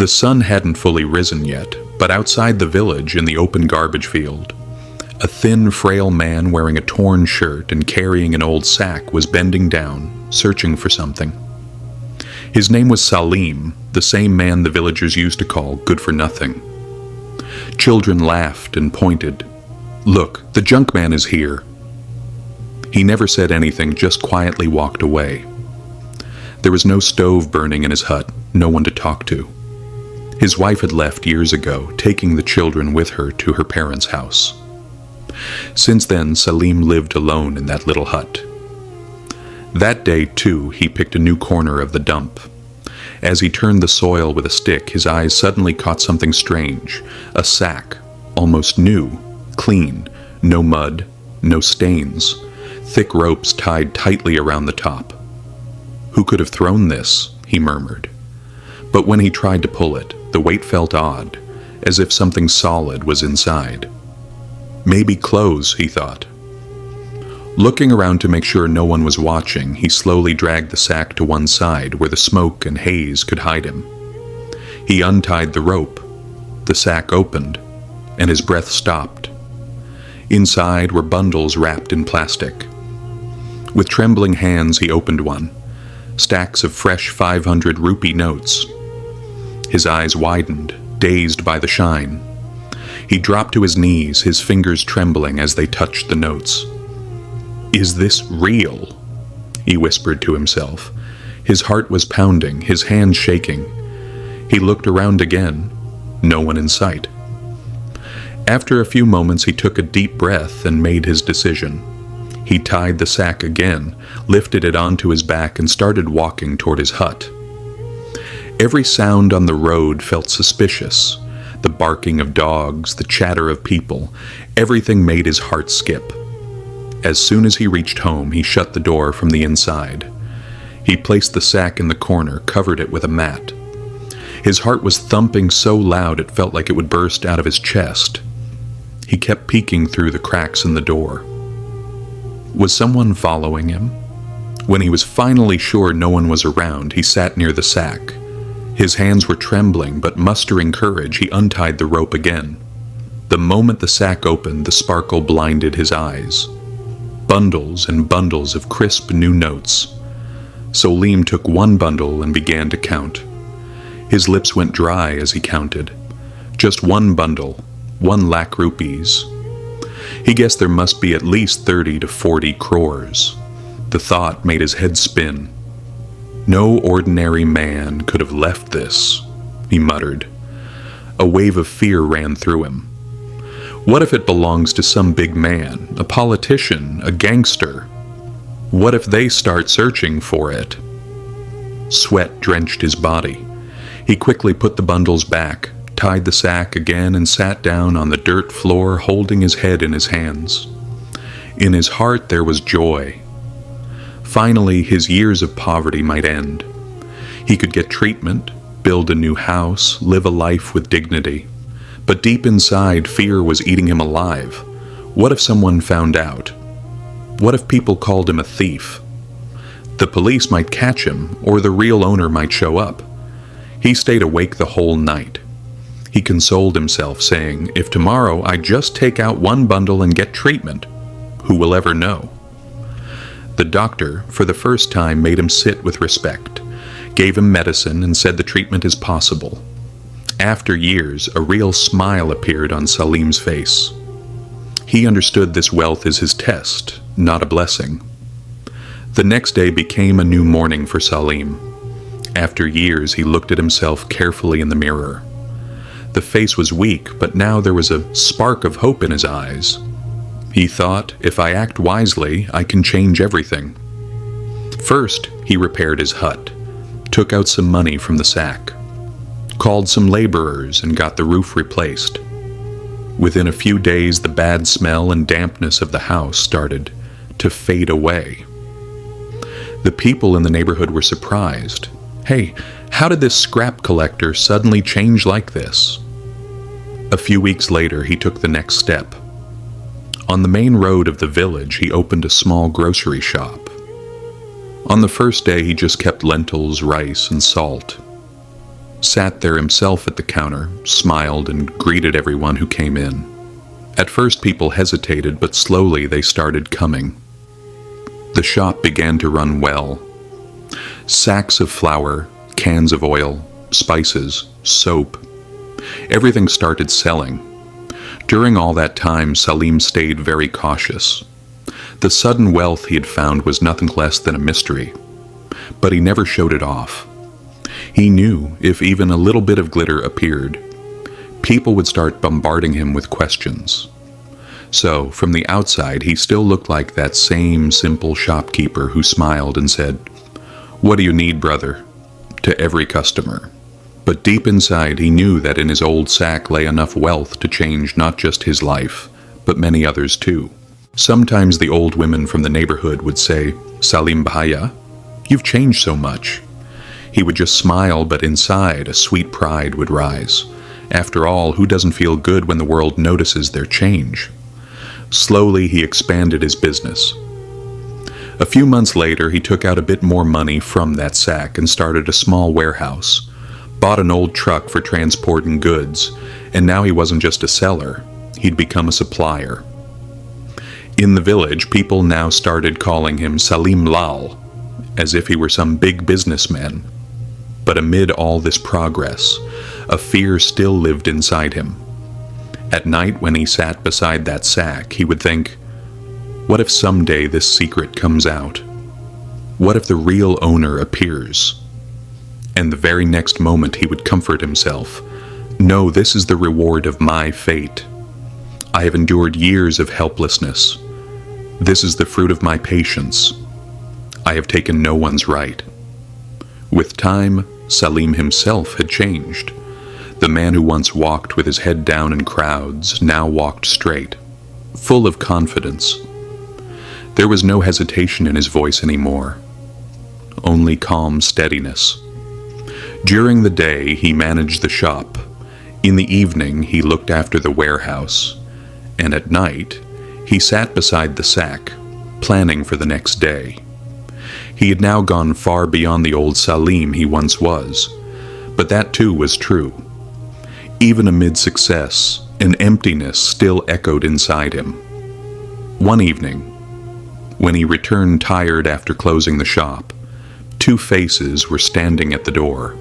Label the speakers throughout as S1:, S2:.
S1: The sun hadn't fully risen yet, but outside the village in the open garbage field, a thin, frail man wearing a torn shirt and carrying an old sack was bending down, searching for something. His name was Salim, the same man the villagers used to call Good for Nothing. Children laughed and pointed. "Look, the junk man is here." He never said anything, just quietly walked away. There was no stove burning in his hut, no one to talk to. His wife had left years ago, taking the children with her to her parents' house. Since then, Salim lived alone in that little hut. That day, too, he picked a new corner of the dump. As he turned the soil with a stick, his eyes suddenly caught something strange. A sack, almost new, clean, no mud, no stains, thick ropes tied tightly around the top. "Who could have thrown this?" he murmured. But when he tried to pull it, the weight felt odd, as if something solid was inside. Maybe clothes, he thought. Looking around to make sure no one was watching, he slowly dragged the sack to one side where the smoke and haze could hide him. He untied the rope. The sack opened, and his breath stopped. Inside were bundles wrapped in plastic. With trembling hands, he opened one. Stacks of fresh 500 rupee notes. His eyes widened, dazed by the shine. He dropped to his knees, his fingers trembling as they touched the notes. "Is this real?" he whispered to himself. His heart was pounding, his hands shaking. He looked around again. No one in sight. After a few moments, he took a deep breath and made his decision. He tied the sack again, lifted it onto his back, and started walking toward his hut. Every sound on the road felt suspicious. The barking of dogs, the chatter of people, everything made his heart skip. As soon as he reached home, he shut the door from the inside. He placed the sack in the corner, covered it with a mat. His heart was thumping so loud it felt like it would burst out of his chest. He kept peeking through the cracks in the door. Was someone following him? When he was finally sure no one was around, he sat near the sack. His hands were trembling, but mustering courage, he untied the rope again. The moment the sack opened, the sparkle blinded his eyes. Bundles and bundles of crisp new notes. Salim took one bundle and began to count. His lips went dry as he counted. Just one bundle, 1 lakh rupees. He guessed there must be at least 30 to 40 crores. The thought made his head spin. No ordinary man could have left this, he muttered. A wave of fear ran through him. What if it belongs to some big man, a politician, a gangster? What if they start searching for it? Sweat drenched his body. He quickly put the bundles back, tied the sack again, and sat down on the dirt floor, holding his head in his hands. In his heart there was joy. Finally, his years of poverty might end. He could get treatment, build a new house, live a life with dignity. But deep inside, fear was eating him alive. What if someone found out? What if people called him a thief? The police might catch him, or the real owner might show up. He stayed awake the whole night. He consoled himself, saying, "If tomorrow I just take out one bundle and get treatment, who will ever know?" The doctor, for the first time, made him sit with respect, gave him medicine, and said the treatment is possible. After years, a real smile appeared on Salim's face. He understood this wealth is his test, not a blessing. The next day became a new morning for Salim. After years, he looked at himself carefully in the mirror. The face was weak, but now there was a spark of hope in his eyes. He thought, if I act wisely, I can change everything. First, he repaired his hut, took out some money from the sack, called some laborers and got the roof replaced. Within a few days, the bad smell and dampness of the house started to fade away. The people in the neighborhood were surprised. Hey, how did this scrap collector suddenly change like this? A few weeks later, he took the next step. On the main road of the village, he opened a small grocery shop. On the first day, he just kept lentils, rice, and salt. sat there himself at the counter, smiled, and greeted everyone who came in. At first people hesitated, but slowly they started coming. The shop began to run well. Sacks of flour, cans of oil, spices, soap. Everything started selling. During all that time, Salim stayed very cautious. The sudden wealth he had found was nothing less than a mystery, but he never showed it off. He knew if even a little bit of glitter appeared, people would start bombarding him with questions. So, from the outside, he still looked like that same simple shopkeeper who smiled and said, "What do you need, brother?" to every customer. But deep inside, he knew that in his old sack lay enough wealth to change not just his life, but many others too. Sometimes the old women from the neighborhood would say, "Salim Bhaiya, you've changed so much." He would just smile, but inside a sweet pride would rise. After all, who doesn't feel good when the world notices their change? Slowly, he expanded his business. A few months later, he took out a bit more money from that sack and started a small warehouse, bought an old truck for transporting goods, and now he wasn't just a seller, he'd become a supplier. In the village, people now started calling him Salim Lal, as if he were some big businessman. But amid all this progress, a fear still lived inside him. At night, when he sat beside that sack, he would think, what if someday this secret comes out? What if the real owner appears? And the very next moment he would comfort himself, "No, this is the reward of my fate. I have endured years of helplessness. This is the fruit of my patience. I have taken no one's right." With time, Salim himself had changed. The man who once walked with his head down in crowds now walked straight, full of confidence. There was no hesitation in his voice anymore, only calm steadiness. During the day, he managed the shop. In the evening, he looked after the warehouse. And at night, he sat beside the sack, planning for the next day. He had now gone far beyond the old Salim he once was, but that too was true. Even amid success, an emptiness still echoed inside him. One evening, when he returned tired after closing the shop, two faces were standing at the door.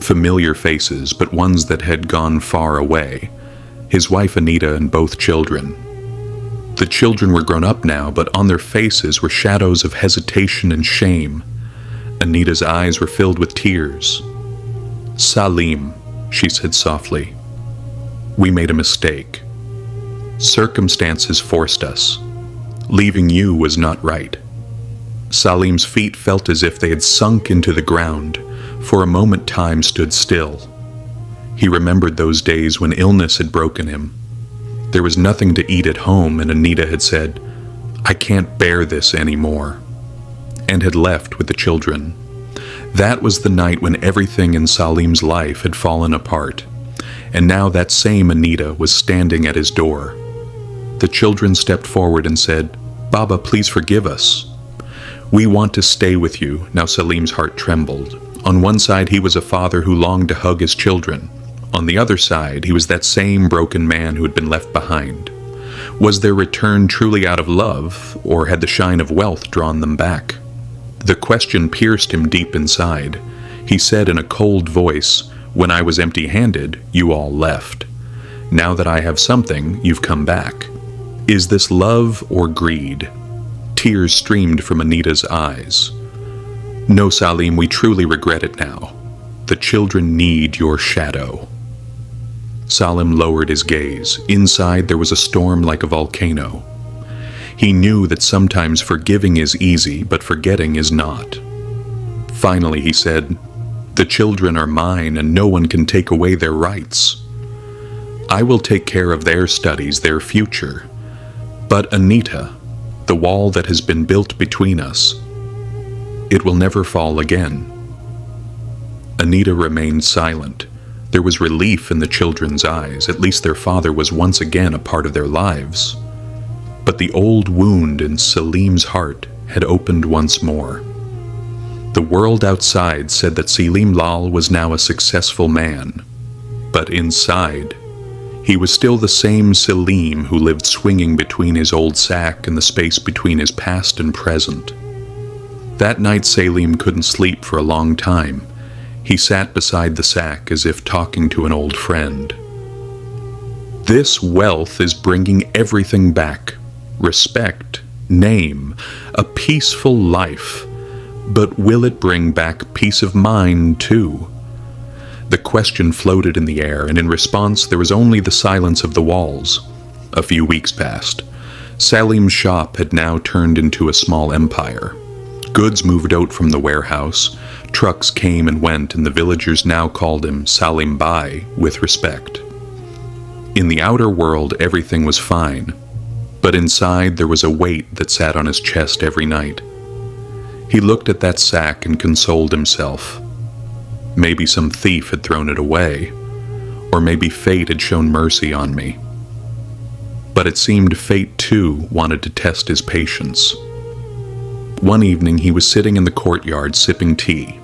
S1: Familiar faces, but ones that had gone far away. His wife Anita and both children. The children were grown up now, but on their faces were shadows of hesitation and shame. Anita's eyes were filled with tears. "Salim," she said softly, "we made a mistake. Circumstances forced us. Leaving you was not right." Salim's feet felt as if they had sunk into the ground. For a moment time stood still. He remembered those days when illness had broken him. There was nothing to eat at home, and Anita had said, "I can't bear this anymore," and had left with the children. That was the night when everything in Salim's life had fallen apart, and now that same Anita was standing at his door. The children stepped forward and said, "Baba, please forgive us. We want to stay with you." Now Salim's heart trembled. On one side, he was a father who longed to hug his children. On the other side, he was that same broken man who had been left behind. Was their return truly out of love, or had the shine of wealth drawn them back? The question pierced him deep inside. He said in a cold voice, "When I was empty-handed, you all left. Now that I have something, you've come back. Is this love or greed?" Tears streamed from Anita's eyes. "No, Salim, we truly regret it now. The children need your shadow." Salim lowered his gaze. Inside there was a storm like a volcano. He knew that sometimes forgiving is easy, but forgetting is not. Finally he said, "The children are mine, and no one can take away their rights. I will take care of their studies, their future. But Anita, the wall that has been built between us, it will never fall again." Anita remained silent. There was relief in the children's eyes. At least their father was once again a part of their lives. But the old wound in Salim's heart had opened once more. The world outside said that Selim Lal was now a successful man, but inside, he was still the same Selim who lived swinging between his old sack and the space between his past and present. That night Selim couldn't sleep for a long time. He sat beside the sack as if talking to an old friend. This wealth is bringing everything back. Respect, name, a peaceful life. But will it bring back peace of mind too? The question floated in the air, and in response there was only the silence of the walls. A few weeks passed. Salim's shop had now turned into a small empire. Goods moved out from the warehouse. Trucks came and went, and the villagers now called him Salim Bhai with respect. In the outer world everything was fine, but inside there was a weight that sat on his chest every night. He looked at that sack and consoled himself. Maybe some thief had thrown it away, or maybe fate had shown mercy on me. But it seemed fate too wanted to test his patience. One evening he was sitting in the courtyard sipping tea.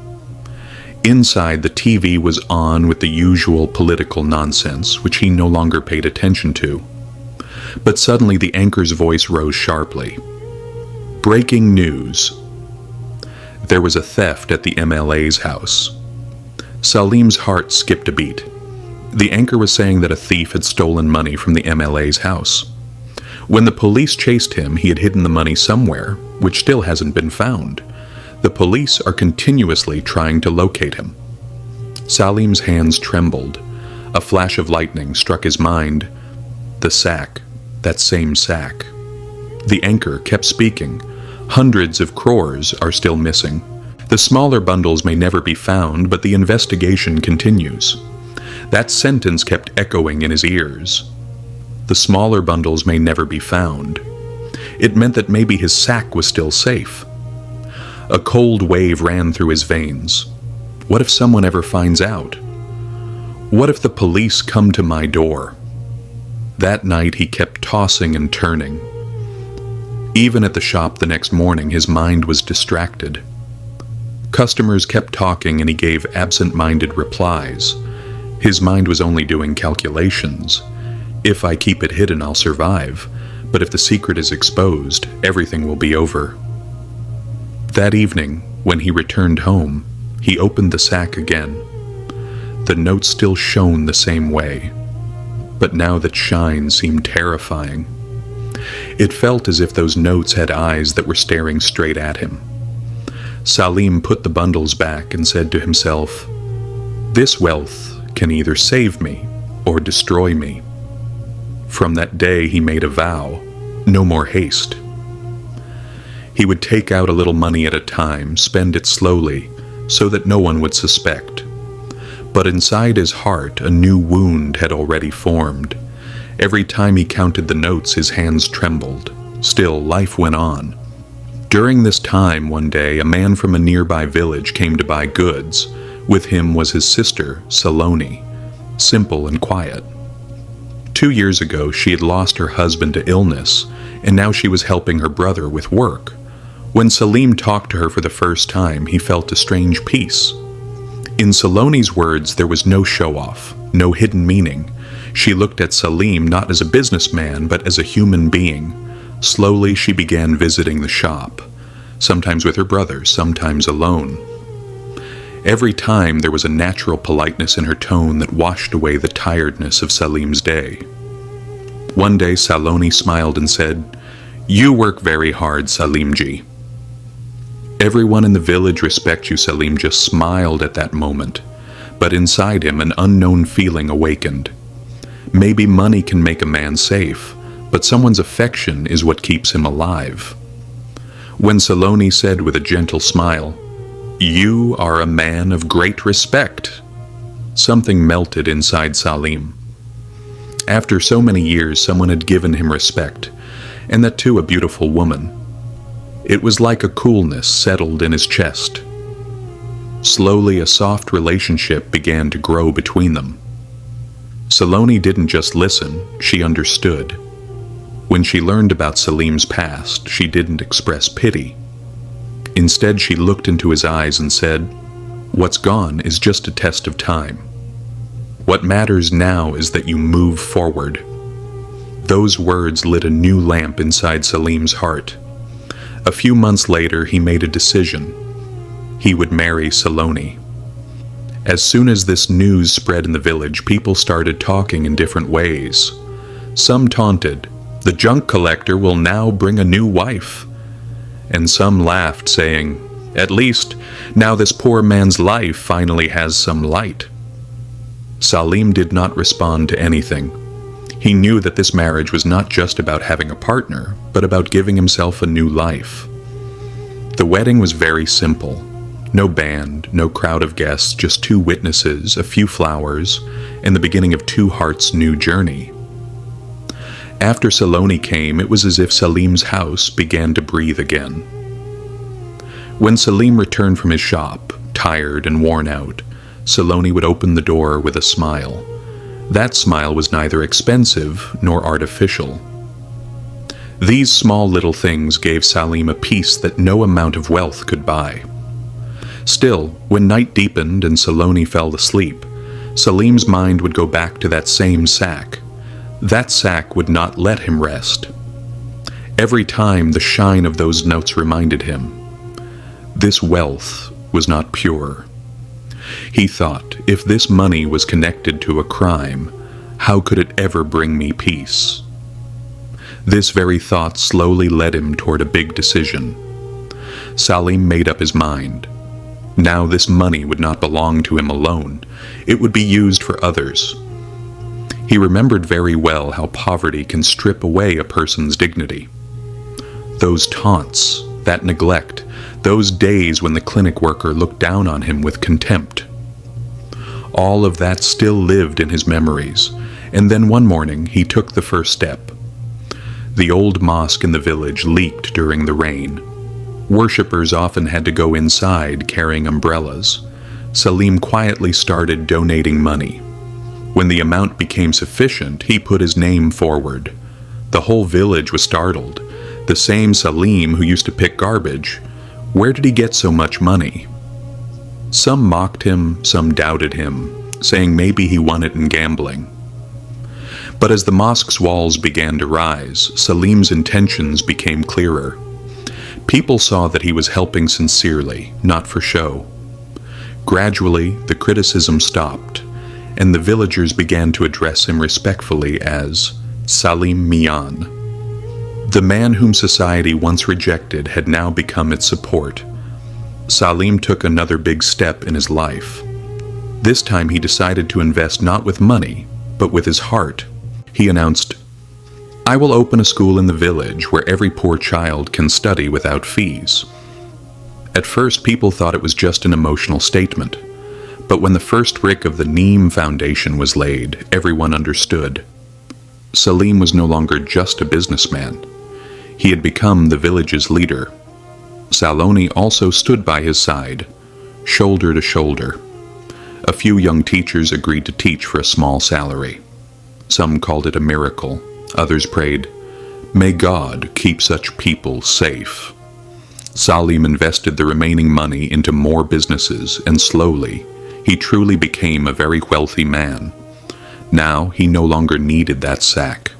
S1: Inside, the TV was on with the usual political nonsense, which he no longer paid attention to. But suddenly the anchor's voice rose sharply. Breaking news. There was a theft at the MLA's house. Salim's heart skipped a beat. The anchor was saying that a thief had stolen money from the MLA's house. When the police chased him, he had hidden the money somewhere, which still hasn't been found. The police are continuously trying to locate him. Salim's hands trembled. A flash of lightning struck his mind. The sack, that same sack. The anchor kept speaking. Hundreds of crores are still missing. The smaller bundles may never be found, but the investigation continues. That sentence kept echoing in his ears. The smaller bundles may never be found. It meant that maybe his sack was still safe. A cold wave ran through his veins. What if someone ever finds out? What if the police come to my door? That night he kept tossing and turning. Even at the shop the next morning, his mind was distracted. Customers kept talking and he gave absent-minded replies. His mind was only doing calculations. If I keep it hidden, I'll survive. But if the secret is exposed, everything will be over. That evening, when he returned home, he opened the sack again. The notes still shone the same way, but now that shine seemed terrifying. It felt as if those notes had eyes that were staring straight at him. Salim put the bundles back and said to himself, "This wealth can either save me or destroy me." From that day he made a vow, no more haste. He would take out a little money at a time, spend it slowly, so that no one would suspect. But inside his heart a new wound had already formed. Every time he counted the notes, his hands trembled. Still, life went on. During this time, one day, a man from a nearby village came to buy goods. With him was his sister, Saloni, simple and quiet. 2 years ago, she had lost her husband to illness, and now she was helping her brother with work. When Salim talked to her for the first time, he felt a strange peace. In Saloni's words, there was no show-off, no hidden meaning. She looked at Salim not as a businessman, but as a human being. Slowly, she began visiting the shop, sometimes with her brother, sometimes alone. Every time, there was a natural politeness in her tone that washed away the tiredness of Salim's day. One day, Saloni smiled and said, "You work very hard, Salimji." Everyone in the village respects you. Salim just smiled at that moment, but inside him an unknown feeling awakened. Maybe money can make a man safe, but someone's affection is what keeps him alive. When Saloni said with a gentle smile, "You are a man of great respect," something melted inside Salim. After so many years, someone had given him respect, and that too a beautiful woman. It was like a coolness settled in his chest. Slowly, a soft relationship began to grow between them. Saloni didn't just listen, she understood. When she learned about Salim's past, she didn't express pity. Instead, she looked into his eyes and said, "What's gone is just a test of time. What matters now is that you move forward." Those words lit a new lamp inside Salim's heart. A few months later, he made a decision. He would marry Saloni. As soon as this news spread in the village, people started talking in different ways. Some taunted, "The junk collector will now bring a new wife." And some laughed, saying, "At least, now this poor man's life finally has some light." Salim did not respond to anything. He knew that this marriage was not just about having a partner, but about giving himself a new life. The wedding was very simple. No band, no crowd of guests, just two witnesses, a few flowers, and the beginning of two hearts' new journey. After Saloni came, it was as if Salim's house began to breathe again. When Salim returned from his shop, tired and worn out, Saloni would open the door with a smile. That smile was neither expensive nor artificial. These small little things gave Salim a peace that no amount of wealth could buy. Still, when night deepened and Saloni fell asleep, Salim's mind would go back to that same sack. That sack would not let him rest. Every time the shine of those notes reminded him, this wealth was not pure. He thought, if this money was connected to a crime, how could it ever bring me peace? This very thought slowly led him toward a big decision. Salim made up his mind. Now this money would not belong to him alone. It would be used for others. He remembered very well how poverty can strip away a person's dignity. Those taunts, that neglect, those days when the clinic worker looked down on him with contempt. All of that still lived in his memories, and then one morning he took the first step. The old mosque in the village leaked during the rain. Worshippers often had to go inside carrying umbrellas. Salim quietly started donating money. When the amount became sufficient, he put his name forward. The whole village was startled. The same Salim who used to pick garbage. Where did he get so much money? Some mocked him, some doubted him, saying maybe he won it in gambling. But as the mosque's walls began to rise, Salim's intentions became clearer. People saw that he was helping sincerely, not for show. Gradually, the criticism stopped, and the villagers began to address him respectfully as Salim Mian. The man whom society once rejected had now become its support. Salim took another big step in his life. This time he decided to invest not with money, but with his heart. He announced, "I will open a school in the village where every poor child can study without fees." At first, people thought it was just an emotional statement. But when the first brick of the Neem Foundation was laid, everyone understood. Salim was no longer just a businessman. He had become the village's leader. Saloni also stood by his side, shoulder to shoulder. A few young teachers agreed to teach for a small salary. Some called it a miracle. Others prayed, "May God keep such people safe." Salim invested the remaining money into more businesses, and slowly, he truly became a very wealthy man. Now he no longer needed that sack.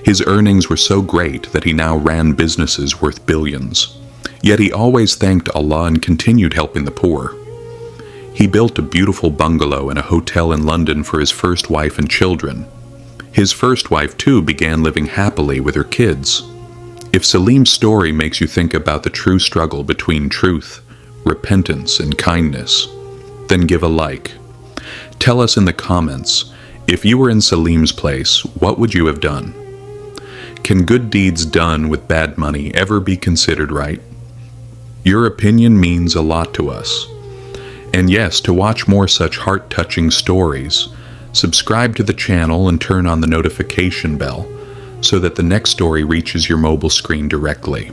S1: His earnings were so great that he now ran businesses worth billions. Yet he always thanked Allah and continued helping the poor. He built a beautiful bungalow and a hotel in London for his first wife and children. His first wife, too, began living happily with her kids. If Salim's story makes you think about the true struggle between truth, repentance, and kindness, then give a like. Tell us in the comments, if you were in Salim's place, what would you have done? Can good deeds done with bad money ever be considered right? Your opinion means a lot to us. And yes, to watch more such heart-touching stories, subscribe to the channel and turn on the notification bell so that the next story reaches your mobile screen directly.